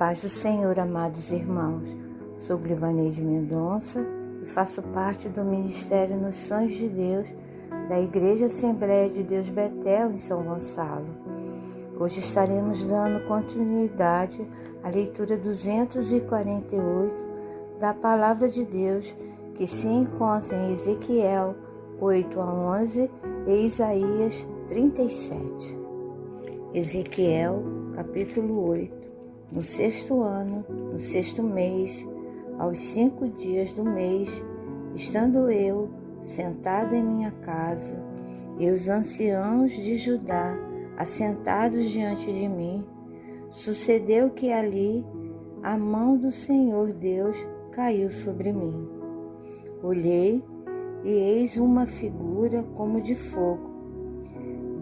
paz do Senhor, amados irmãos. Sou Glivaneide Mendonça e faço parte do Ministério nos Sonhos de Deus da Igreja Assembleia de Deus Betel, em São Gonçalo. Hoje estaremos dando continuidade à leitura 248 da Palavra de Deus, que se encontra em Ezequiel 8-11 e Isaías 37. Ezequiel, capítulo 8. No 6º ano, no 6º mês, aos 5 dias do mês, estando eu sentado em minha casa, e os anciãos de Judá assentados diante de mim, sucedeu que ali a mão do Senhor Deus caiu sobre mim. Olhei, e eis uma figura como de fogo,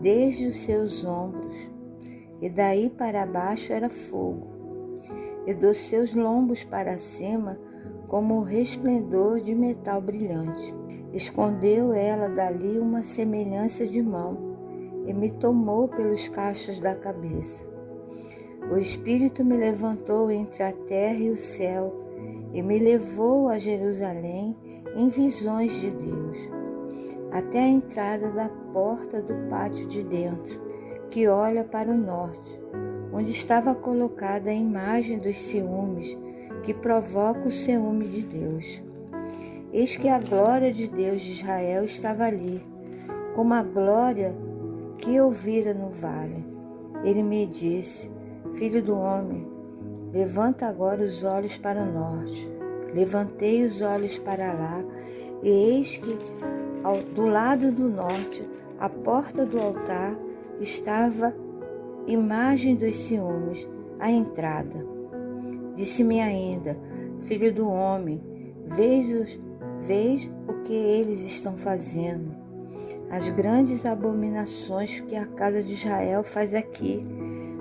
desde os seus ombros, e daí para baixo era fogo, e dos seus lombos para cima, como o resplendor de metal brilhante. Escondeu ela dali uma semelhança de mão, e me tomou pelos cachos da cabeça. O Espírito me levantou entre a terra e o céu, e me levou a Jerusalém em visões de Deus, até a entrada da porta do pátio de dentro, que olha para o norte, onde estava colocada a imagem dos ciúmes, que provoca o ciúme de Deus. Eis que a glória de Deus de Israel estava ali, como a glória que eu vira no vale. Ele me disse: Filho do homem, levanta agora os olhos para o norte. Levantei os olhos para lá, e eis que, do lado do norte, à porta do altar, estava imagem dos ciúmes, a entrada. Disse-me ainda: Filho do homem, vês o que eles estão fazendo, as grandes abominações que a casa de Israel faz aqui,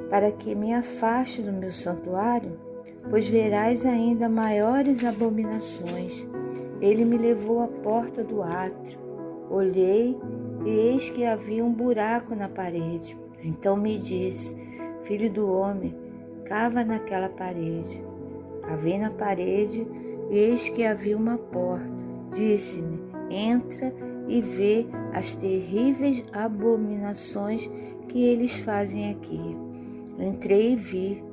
para que me afaste do meu santuário? Pois verás ainda maiores abominações. Ele me levou à porta do átrio. Olhei, e eis que havia um buraco na parede. Então me disse: Filho do homem, cava naquela parede. Cavei na parede, e eis que havia uma porta. Disse-me: Entra e vê as terríveis abominações que eles fazem aqui. Entrei e vi,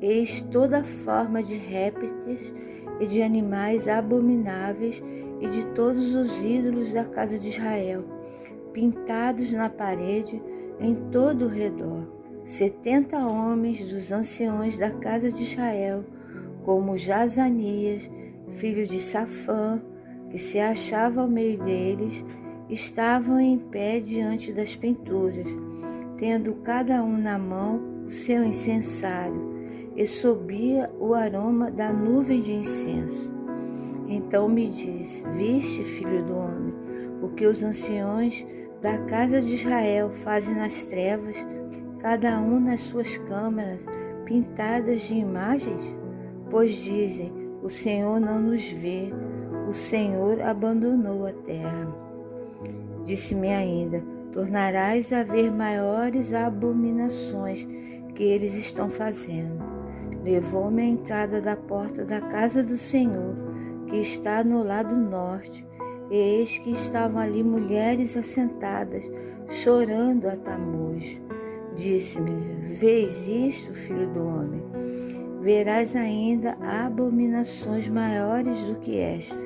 eis toda forma de répteis e de animais abomináveis e de todos os ídolos da casa de Israel, pintados na parede em todo o redor. 70 homens dos anciões da casa de Israel, como Jazanias, filho de Safã, que se achava ao meio deles, estavam em pé diante das pinturas, tendo cada um na mão o seu incensário, e subia o aroma da nuvem de incenso. Então me disse: Viste, filho do homem, o que os anciões da casa de Israel fazem nas trevas, cada um nas suas câmaras, pintadas de imagens? Pois dizem: o Senhor não nos vê, o Senhor abandonou a terra. Disse-me ainda: tornarás a ver maiores abominações que eles estão fazendo. Levou-me à entrada da porta da casa do Senhor, que está no lado norte, e eis que estavam ali mulheres assentadas, chorando a Tamuz. Disse-me: Vês isto, filho do homem? Verás ainda abominações maiores do que estas.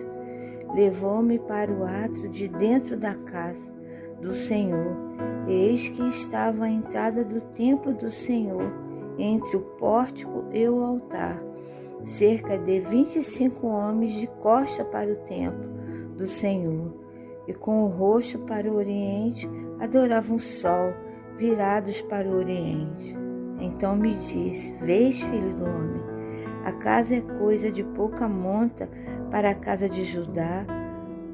Levou-me para o átrio de dentro da casa do Senhor, e eis que estava a entrada do templo do Senhor, entre o pórtico e o altar, cerca de 25 homens de costa para o templo do Senhor, e com o rosto para o oriente adoravam o sol, virados para o oriente. Então me disse: Vês, filho do homem, a casa é coisa de pouca monta para a casa de Judá?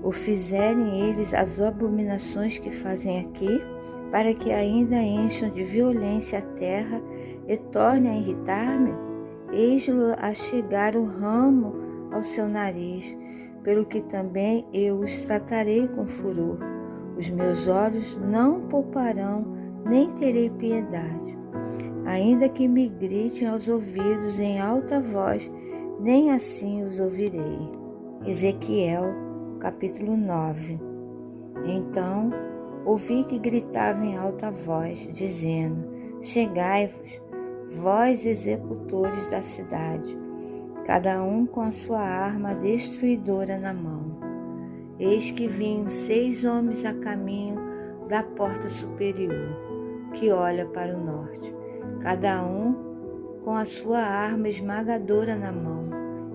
Ou fizerem eles as abominações que fazem aqui, para que ainda encham de violência a terra e tornem a irritar-me? Eis-lo a chegar o ramo ao seu nariz, pelo que também eu os tratarei com furor. Os meus olhos não pouparão, nem terei piedade. ainda que me gritem aos ouvidos em alta voz, nem assim os ouvirei. Ezequiel, capítulo 9. Então ouvi que gritavam em alta voz, dizendo: Chegai-vos, vós executores da cidade, cada um com a sua arma destruidora na mão. Eis que vinham 6 homens a caminho da porta superior, que olha para o norte, cada um com a sua arma esmagadora na mão,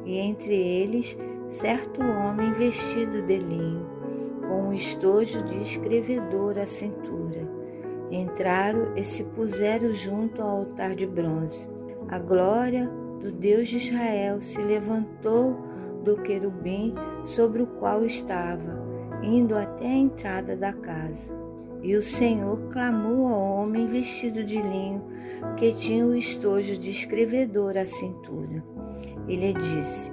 e entre eles certo homem vestido de linho, com um estojo de escrevedor à cintura. Entraram e se puseram junto ao altar de bronze. A glória do Deus de Israel se levantou do querubim sobre o qual estava, indo até a entrada da casa. E o Senhor clamou ao homem vestido de linho, que tinha o estojo de escrevedor à cintura. Ele disse: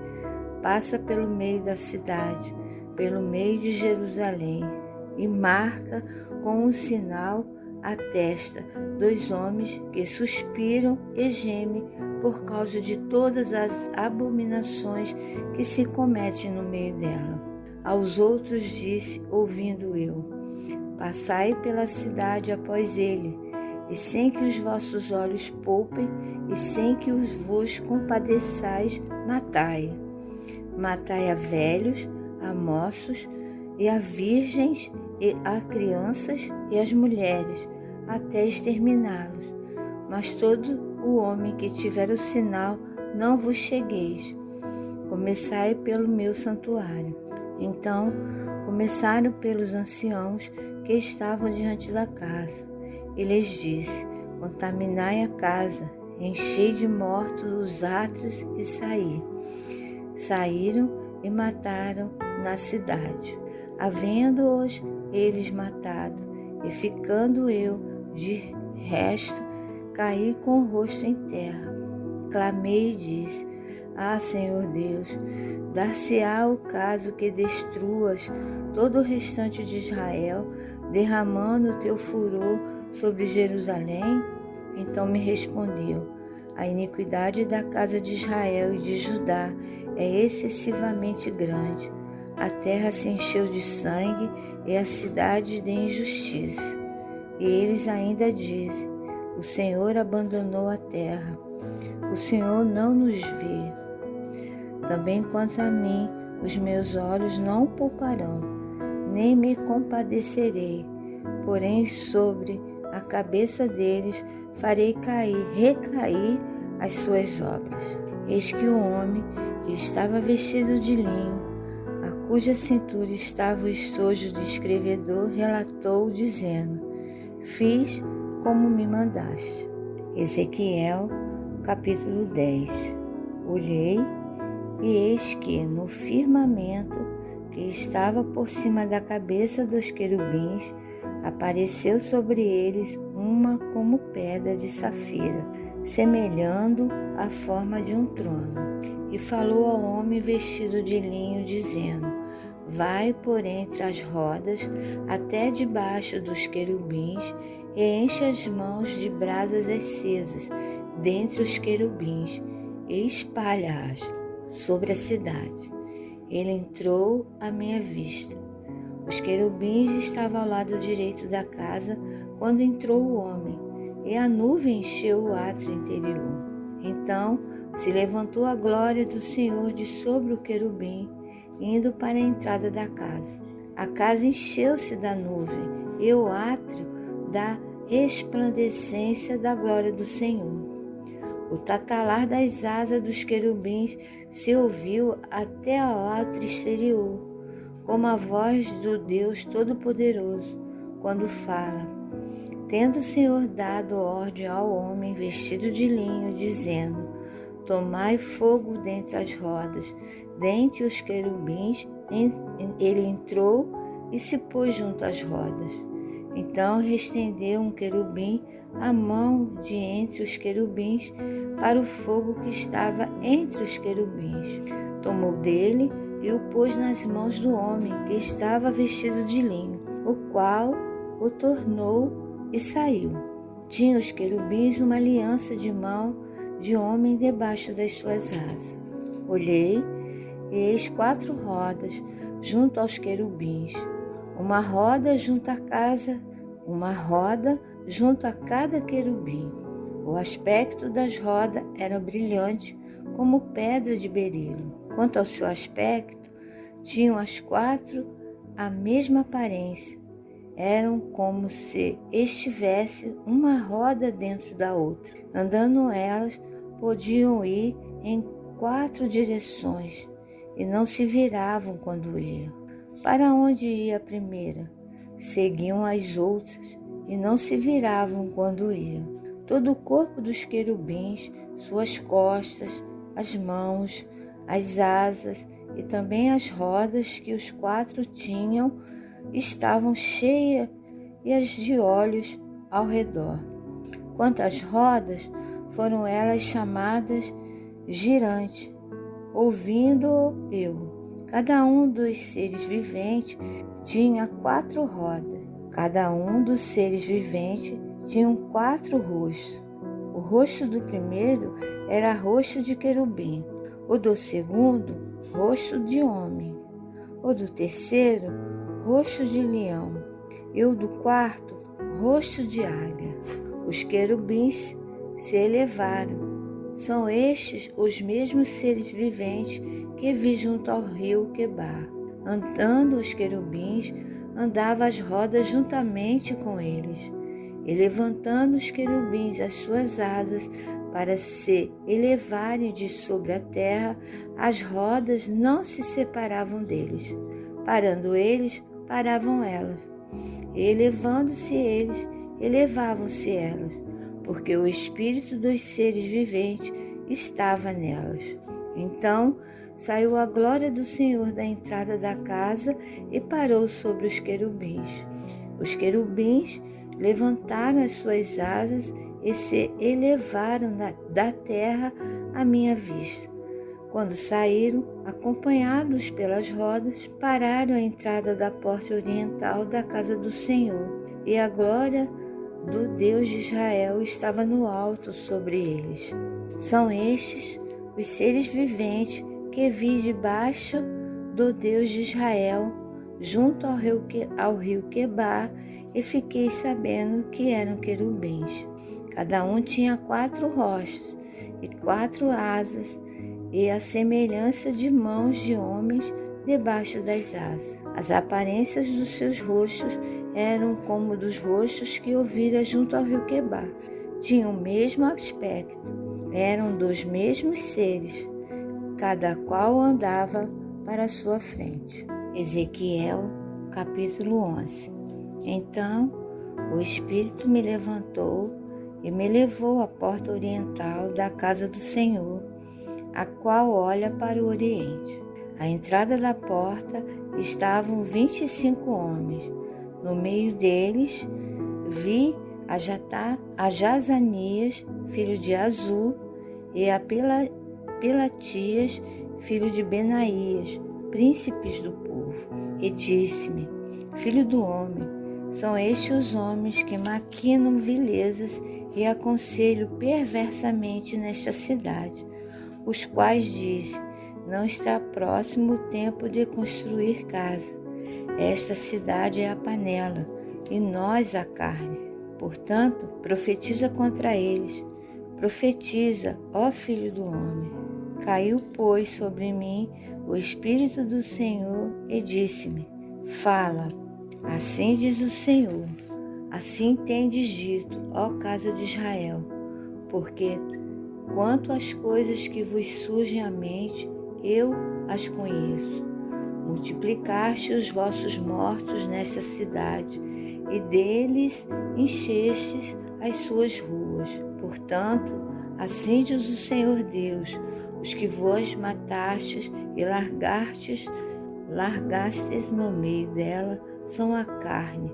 Passa pelo meio da cidade, pelo meio de Jerusalém, e marca com um sinal a testa 2 homens que suspiram e gemem por causa de todas as abominações que se cometem no meio dela. Aos outros disse, ouvindo eu: Passai pela cidade após ele, e sem que os vossos olhos poupem, e sem que vos compadeçais, matai. Matai a velhos, a moços, e a virgens, e a crianças, e as mulheres, até exterminá-los. Mas todo o homem que tiver o sinal, não vos chegueis. Começai pelo meu santuário. Então começaram pelos anciãos que estavam diante da casa. E lhes disse: Contaminai a casa, enchei de mortos os átrios e saí. Saíram e mataram na cidade. Havendo-os eles matado, e ficando eu de resto, caí com o rosto em terra. Clamei e disse: Ah, Senhor Deus, dar-se-á o caso que destruas todo o restante de Israel, derramando o teu furor sobre Jerusalém? Então me respondeu: A iniquidade da casa de Israel e de Judá é excessivamente grande. A terra se encheu de sangue e a cidade de injustiça. E eles ainda dizem: O Senhor abandonou a terra, o Senhor não nos vê. Também quanto a mim, os meus olhos não pouparão, nem me compadecerei, porém sobre a cabeça deles farei recair as suas obras. Eis que o homem que estava vestido de linho, a cuja cintura estava o estojo de escrevedor, relatou, dizendo: Fiz como me mandaste. Ezequiel, capítulo 10. Olhei, e eis que no firmamento que estava por cima da cabeça dos querubins, apareceu sobre eles uma como pedra de safira, semelhando a forma de um trono. E falou ao homem vestido de linho, dizendo: Vai por entre as rodas, até debaixo dos querubins, e enche as mãos de brasas acesas dentre os querubins, e espalha-as sobre a cidade. Ele entrou à minha vista. Os querubins estavam ao lado direito da casa quando entrou o homem, e a nuvem encheu o átrio interior. Então se levantou a glória do Senhor de sobre o querubim, indo para a entrada da casa. A casa encheu-se da nuvem, e o átrio da resplandecência da glória do Senhor. O tatalar das asas dos querubins se ouviu até ao átrio exterior, como a voz do Deus Todo-Poderoso, quando fala, tendo o Senhor dado ordem ao homem vestido de linho, dizendo: Tomai fogo dentre as rodas, dentre os querubins. Ele entrou e se pôs junto às rodas. Então estendeu um querubim a mão de entre os querubins para o fogo que estava entre os querubins. Tomou dele e o pôs nas mãos do homem que estava vestido de linho, o qual o tornou e saiu. Tinha os querubins uma aliança de mão de homem debaixo das suas asas. Olhei, e eis 4 rodas junto aos querubins, uma roda junto a cada querubim. O aspecto das rodas era brilhante como pedra de berilo. Quanto ao seu aspecto, tinham as 4 a mesma aparência. Eram como se estivesse uma roda dentro da outra. Andando elas, podiam ir em 4 direções e não se viravam quando iam. Para onde ia a primeira? Seguiam as outras e não se viravam quando iam. Todo o corpo dos querubins, suas costas, as mãos, as asas e também as rodas que os 4 tinham, estavam cheias de olhos ao redor. Quanto às rodas, foram elas chamadas girantes, ouvindo eu. Cada um dos seres viventes tinha 4 rodas. Cada um dos seres viventes tinha 4 rostos. O rosto do primeiro era rosto de querubim, o do segundo, rosto de homem, o do terceiro, rosto de leão, e o do quarto, rosto de águia. Os querubins se elevaram. São estes os mesmos seres viventes que vi junto ao rio Quebar. Andando os querubins, andavam as rodas juntamente com eles. E levantando os querubins as suas asas para se elevarem de sobre a terra, as rodas não se separavam deles. Parando eles, paravam elas. E elevando-se eles, elevavam-se elas, porque o espírito dos seres viventes estava nelas. Então saiu a glória do Senhor da entrada da casa e parou sobre os querubins. Os querubins levantaram as suas asas e se elevaram da terra à minha vista. Quando saíram, acompanhados pelas rodas, pararam à entrada da porta oriental da casa do Senhor, e a glória do Deus de Israel estava no alto sobre eles. São estes os seres viventes que vi debaixo do Deus de Israel, junto ao rio Quebar, e fiquei sabendo que eram querubins. Cada um tinha 4 rostos e 4 asas, e a semelhança de mãos de homens debaixo das asas. As aparências dos seus rostos eram como dos rostos que eu vira junto ao rio Quebar. Tinham o mesmo aspecto, eram dos mesmos seres, cada qual andava para a sua frente. Ezequiel, capítulo 11. Então o Espírito me levantou e me levou à porta oriental da casa do Senhor, a qual olha para o oriente. À entrada da porta estavam 25 homens. No meio deles vi a Jazanias, filho de Azur, e a Pelatias, filho de Benaías, príncipes do povo. E disse-me: Filho do homem, são estes os homens que maquinam vilezas e aconselham perversamente nesta cidade, os quais dizem: não está próximo o tempo de construir casa. Esta cidade é a panela, e nós a carne. Portanto, profetiza contra eles. Profetiza, ó filho do homem. Caiu, pois, sobre mim o Espírito do Senhor e disse-me: Fala, assim diz o Senhor, assim tendes dito, ó casa de Israel, porque quanto às coisas que vos surgem à mente, eu as conheço. Multiplicaste os vossos mortos nesta cidade, e deles enchestes as suas ruas. Portanto, assim diz o Senhor Deus: os que vos matastes e largastes no meio dela são a carne,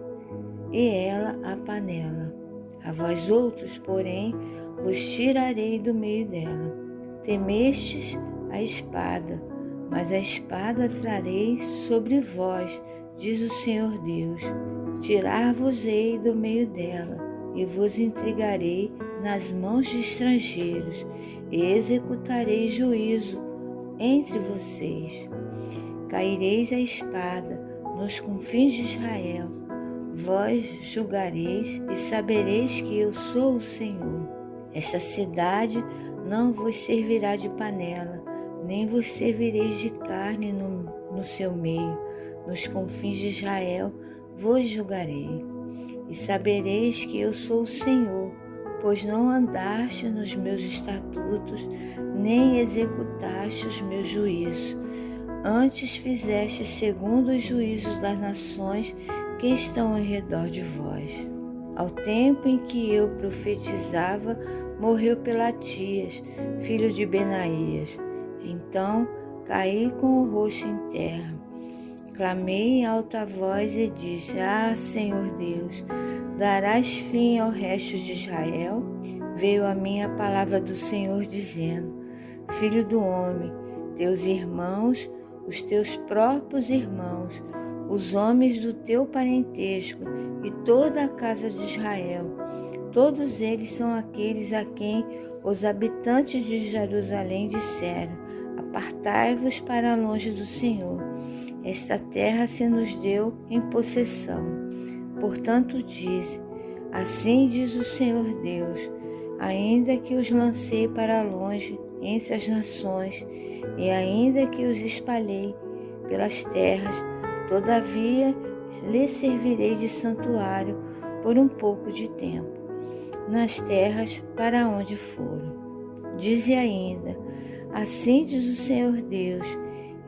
e ela a panela. A vós outros, porém, vos tirarei do meio dela. Temestes a espada, mas a espada trarei sobre vós, diz o Senhor Deus. Tirar-vos-ei do meio dela, e vos entregarei nas mãos de estrangeiros, e executarei juízo entre vocês. Caireis a espada nos confins de Israel. Vós julgareis e sabereis que eu sou o Senhor. Esta cidade não vos servirá de panela, nem vos servireis de carne no seu meio. Nos confins de Israel vos julgarei. E sabereis que eu sou o Senhor, pois não andaste nos meus estatutos, nem executaste os meus juízos. Antes fizeste segundo os juízos das nações que estão ao redor de vós. Ao tempo em que eu profetizava, morreu Pelatias, filho de Benaías. Então caí com o rosto em terra. Clamei em alta voz e disse: Ah, Senhor Deus, darás fim ao resto de Israel? Veio a mim a palavra do Senhor dizendo: Filho do homem, teus irmãos, os teus próprios irmãos, os homens do teu parentesco e toda a casa de Israel, todos eles são aqueles a quem os habitantes de Jerusalém disseram: Apartai-vos para longe do Senhor. Esta terra se nos deu em possessão. Portanto diz: Assim diz o Senhor Deus: Ainda que os lancei para longe entre as nações, e ainda que os espalhei pelas terras, todavia lhes servirei de santuário por um pouco de tempo, nas terras para onde foram. Dize ainda: Assim diz o Senhor Deus: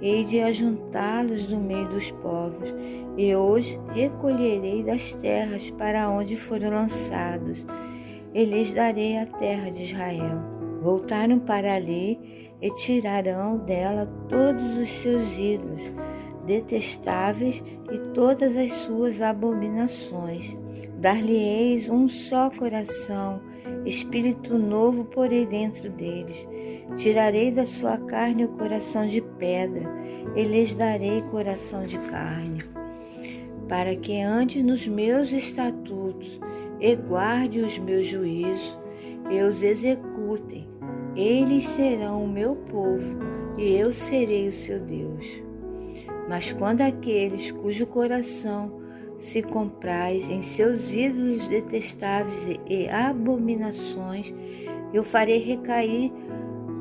Hei de ajuntá-los do meio dos povos, e os recolherei das terras para onde foram lançados, e lhes darei a terra de Israel. Voltaram para ali e tirarão dela todos os seus ídolos detestáveis e todas as suas abominações. Dar-lhe-eis um só coração, espírito novo porei dentro deles. Tirarei da sua carne o coração de pedra, e lhes darei coração de carne, para que ande nos meus estatutos e guarde os meus juízos e os executem. Eles serão o meu povo e eu serei o seu Deus. Mas quando aqueles cujo coração se compraz em seus ídolos detestáveis e abominações, eu farei recair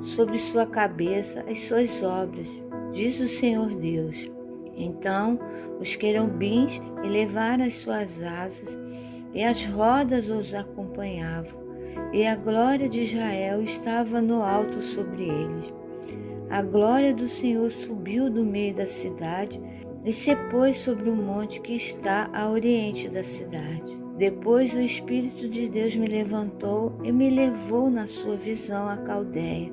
sobre sua cabeça as suas obras, diz o Senhor Deus. Então os querubins elevaram as suas asas, e as rodas os acompanhavam, e a glória de Israel estava no alto sobre eles. A glória do Senhor subiu do meio da cidade e se pôs sobre o monte que está a oriente da cidade. Depois o Espírito de Deus me levantou e me levou na sua visão à Caldeia,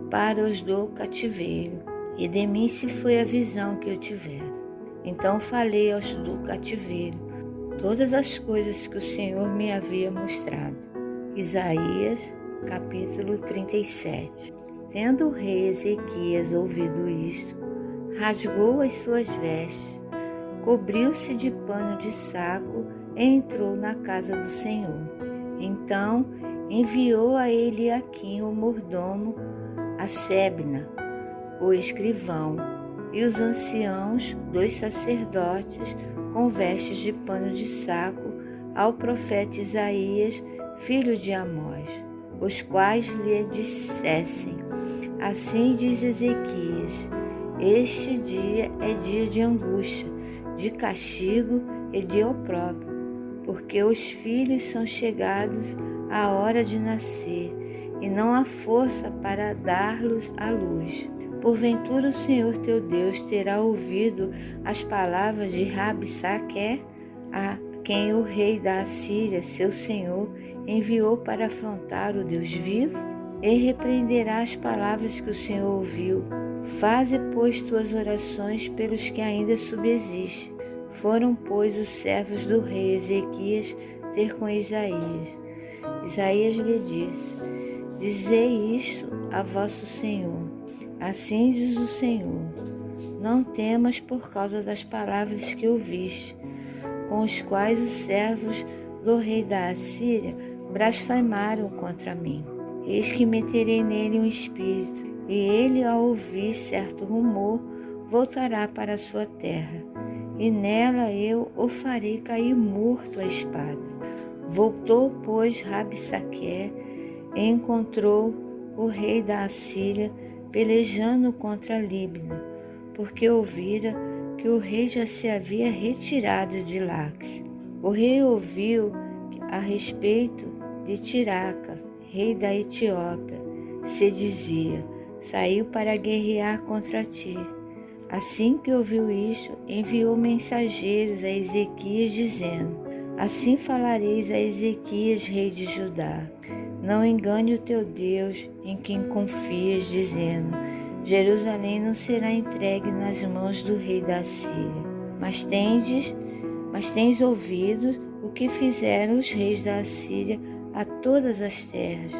para os do cativeiro, e de mim se foi a visão que eu tivera. Então falei aos do cativeiro todas as coisas que o Senhor me havia mostrado. Isaías, capítulo 37. Tendo o rei Ezequias ouvido isto, rasgou as suas vestes, cobriu-se de pano de saco e entrou na casa do Senhor. Então enviou a Eliaquim o mordomo, a Sebna, o escrivão, e os anciãos dos sacerdotes com vestes de pano de saco ao profeta Isaías, filho de Amós, os quais lhe dissessem: Assim diz Ezequias: Este dia é dia de angústia, de castigo e de opróbrio, porque os filhos são chegados à hora de nascer, e não há força para dar-los à luz. Porventura o Senhor teu Deus terá ouvido as palavras de Rabsaque, a quem o rei da Assíria, seu senhor, enviou para afrontar o Deus vivo? E repreenderá as palavras que o Senhor ouviu. Faze, pois, tuas orações pelos que ainda subsistem. Foram, pois, os servos do rei Ezequias ter com Isaías. Isaías lhe disse: Dizei isto a vosso Senhor. Assim diz o Senhor: Não temas por causa das palavras que ouviste, com os quais os servos do rei da Assíria blasfemaram contra mim. Eis que meterei nele um espírito, e ele, ao ouvir certo rumor, voltará para a sua terra, e nela eu o farei cair morto à espada. Voltou, pois, Rabsaque e encontrou o rei da Assíria pelejando contra Líbina, porque ouvira que o rei já se havia retirado de Laques. O rei ouviu a respeito de Tiraca, rei da Etiópia, se dizia, saiu para guerrear contra ti. Assim que ouviu isto, enviou mensageiros a Ezequias, dizendo, assim falareis a Ezequias, rei de Judá, não engane o teu Deus, em quem confias, dizendo, Jerusalém não será entregue nas mãos do rei da Síria. Mas tens ouvido o que fizeram os reis da Assíria a todas as terras,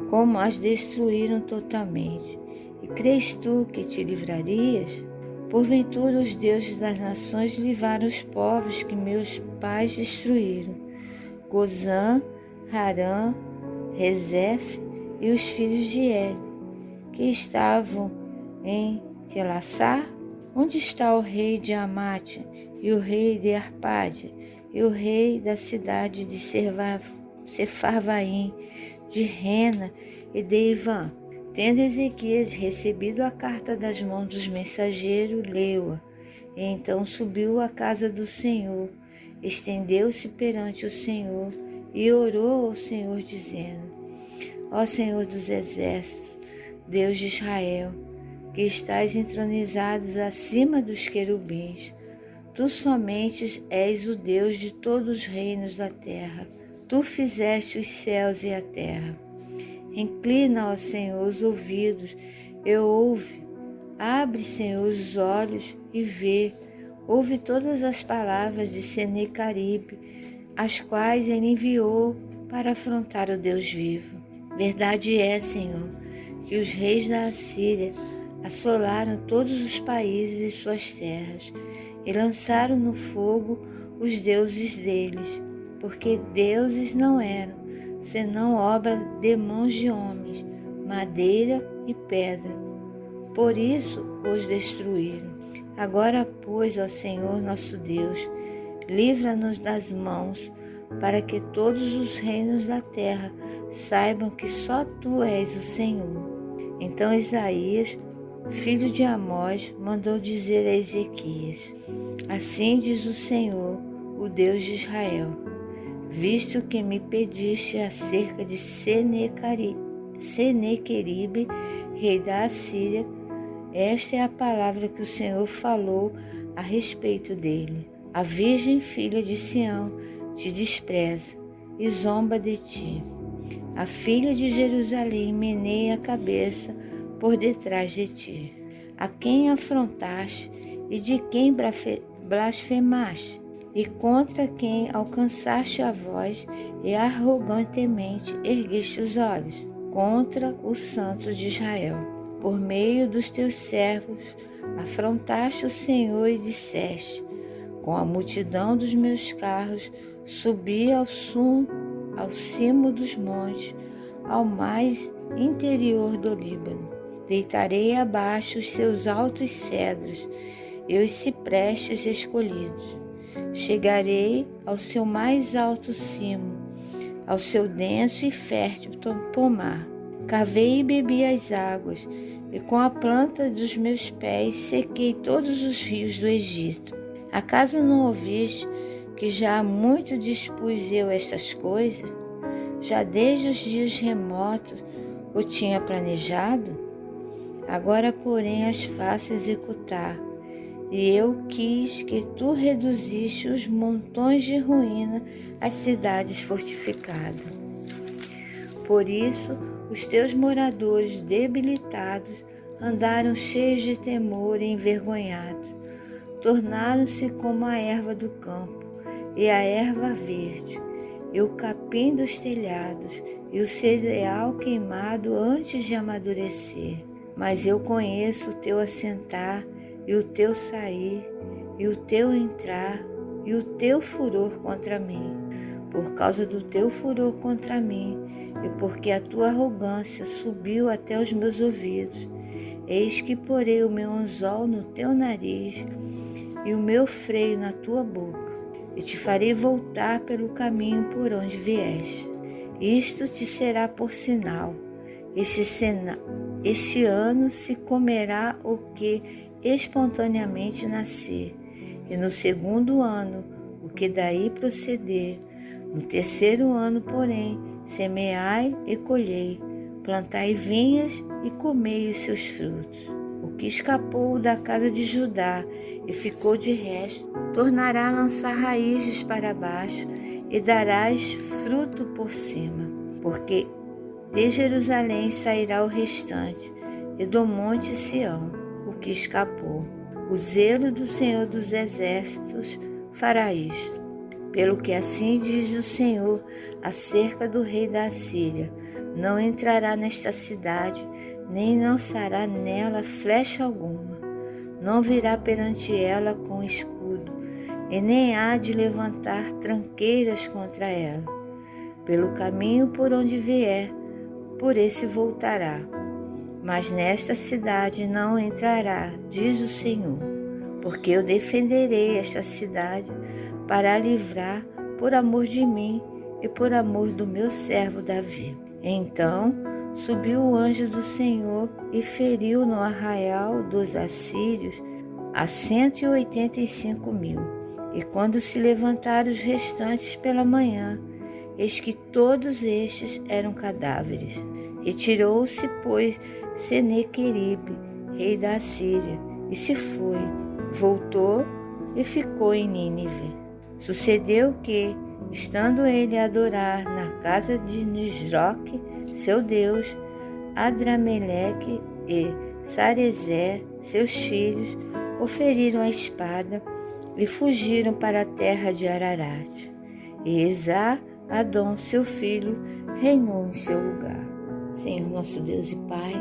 como as destruíram totalmente. E crês tu que te livrarias? Porventura os deuses das nações livraram os povos que meus pais destruíram, Gozã, Harã, Rezef e os filhos de Eli, que estavam em Telassar? Onde está o rei de Amate, e o rei de Arpade, e o rei da cidade de Sefarvaim, de Rena e de Ivã? Tendo Ezequias recebido a carta das mãos dos mensageiros, leu-a, e então subiu à casa do Senhor, estendeu-se perante o Senhor e orou ao Senhor, dizendo, ó Senhor dos exércitos, Deus de Israel, que estás entronizado acima dos querubins, tu somente és o Deus de todos os reinos da terra. Tu fizeste os céus e a terra. Inclina, ó Senhor, os ouvidos e ouve. Abre, Senhor, os olhos e vê. Ouve todas as palavras de Senecaribe, as quais ele enviou para afrontar o Deus vivo. Verdade é, Senhor, que os reis da Assíria assolaram todos os países e suas terras e lançaram no fogo os deuses deles, porque deuses não eram, senão obra de mãos de homens, madeira e pedra. Por isso os destruíram. Agora, pois, ó Senhor nosso Deus, livra-nos das mãos, para que todos os reinos da terra saibam que só Tu és o Senhor. Então Isaías, filho de Amós, mandou dizer a Ezequias, assim diz o Senhor, o Deus de Israel, visto que me pediste acerca de Senequeribe, rei da Assíria, esta é a palavra que o Senhor falou a respeito dele. A virgem filha de Sião te despreza e zomba de ti. A filha de Jerusalém meneia a cabeça por detrás de ti. A quem afrontaste e de quem blasfemaste, e contra quem alcançaste a voz e arrogantemente ergueste os olhos, contra o Santo de Israel. Por meio dos teus servos afrontaste o Senhor e disseste, com a multidão dos meus carros subi ao cimo dos montes, ao mais interior do Líbano. Deitarei abaixo os seus altos cedros e os ciprestes escolhidos. Chegarei ao seu mais alto cimo, ao seu denso e fértil pomar. Cavei e bebi as águas, e com a planta dos meus pés sequei todos os rios do Egito. Acaso não ouviste que já há muito dispus eu estas coisas? Já desde os dias remotos o tinha planejado? Agora, porém, as faço executar, e eu quis que tu reduzisse os montões de ruína às cidades fortificadas. Por isso, os teus moradores debilitados andaram cheios de temor e envergonhados. Tornaram-se como a erva do campo e a erva verde, e o capim dos telhados, e o cereal queimado antes de amadurecer. Mas eu conheço o teu assentar, e o teu sair, e o teu entrar, e o teu furor contra mim. por causa do teu furor contra mim e porque a tua arrogância subiu até os meus ouvidos. Eis que porei o meu anzol no teu nariz e o meu freio na tua boca, e te farei voltar pelo caminho por onde vieste. Isto te será por sinal. Este ano se comerá o que espontaneamente nascer, e no segundo ano o que daí proceder. No terceiro ano, porém, semeai e colhei, plantai vinhas e comei os seus frutos. O que escapou da casa de Judá e ficou de resto, tornará a lançar raízes para baixo e darás fruto por cima, porque de Jerusalém sairá o restante, e do monte Sião o que escapou. O zelo do Senhor dos Exércitos fará isto. Pelo que assim diz o Senhor acerca do rei da Assíria: não entrará nesta cidade, nem lançará nela flecha alguma. Não virá perante ela com escudo, e nem há de levantar tranqueiras contra ela. Pelo caminho por onde vier, por esse voltará. Mas nesta cidade não entrará, diz o Senhor, porque eu defenderei esta cidade para a livrar por amor de mim e por amor do meu servo Davi. Então subiu o anjo do Senhor e feriu no arraial dos assírios a 185.000. E quando se levantaram os restantes pela manhã, eis que todos estes eram cadáveres. Retirou-se, pois, Senequeribe, rei da Assíria, e se foi, voltou e ficou em Nínive. Sucedeu que, estando ele a adorar na casa de Nisroque, seu deus, Adrameleque e Sarezer, seus filhos, o feriram a espada e fugiram para a terra de Ararat. E Esar-Adom, seu filho, reinou em seu lugar. Senhor, nosso Deus e Pai,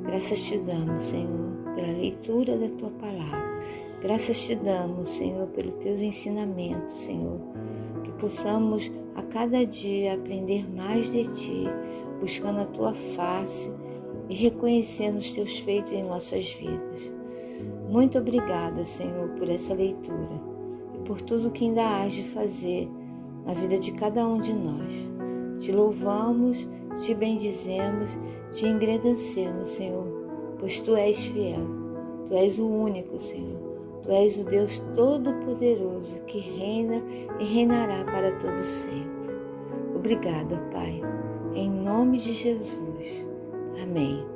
graças te damos, Senhor, pela leitura da Tua Palavra. Graças te damos, Senhor, pelos Teus ensinamentos, Senhor, que possamos a cada dia aprender mais de Ti, buscando a Tua face e reconhecendo os Teus feitos em nossas vidas. Muito obrigada, Senhor, por essa leitura e por tudo que ainda hás de fazer na vida de cada um de nós. Te louvamos, te bendizemos, te engrandecemos, Senhor, pois Tu és fiel, Tu és o único, Senhor, Tu és o Deus Todo-Poderoso que reina e reinará para todo sempre. Obrigada, Pai, em nome de Jesus. Amém.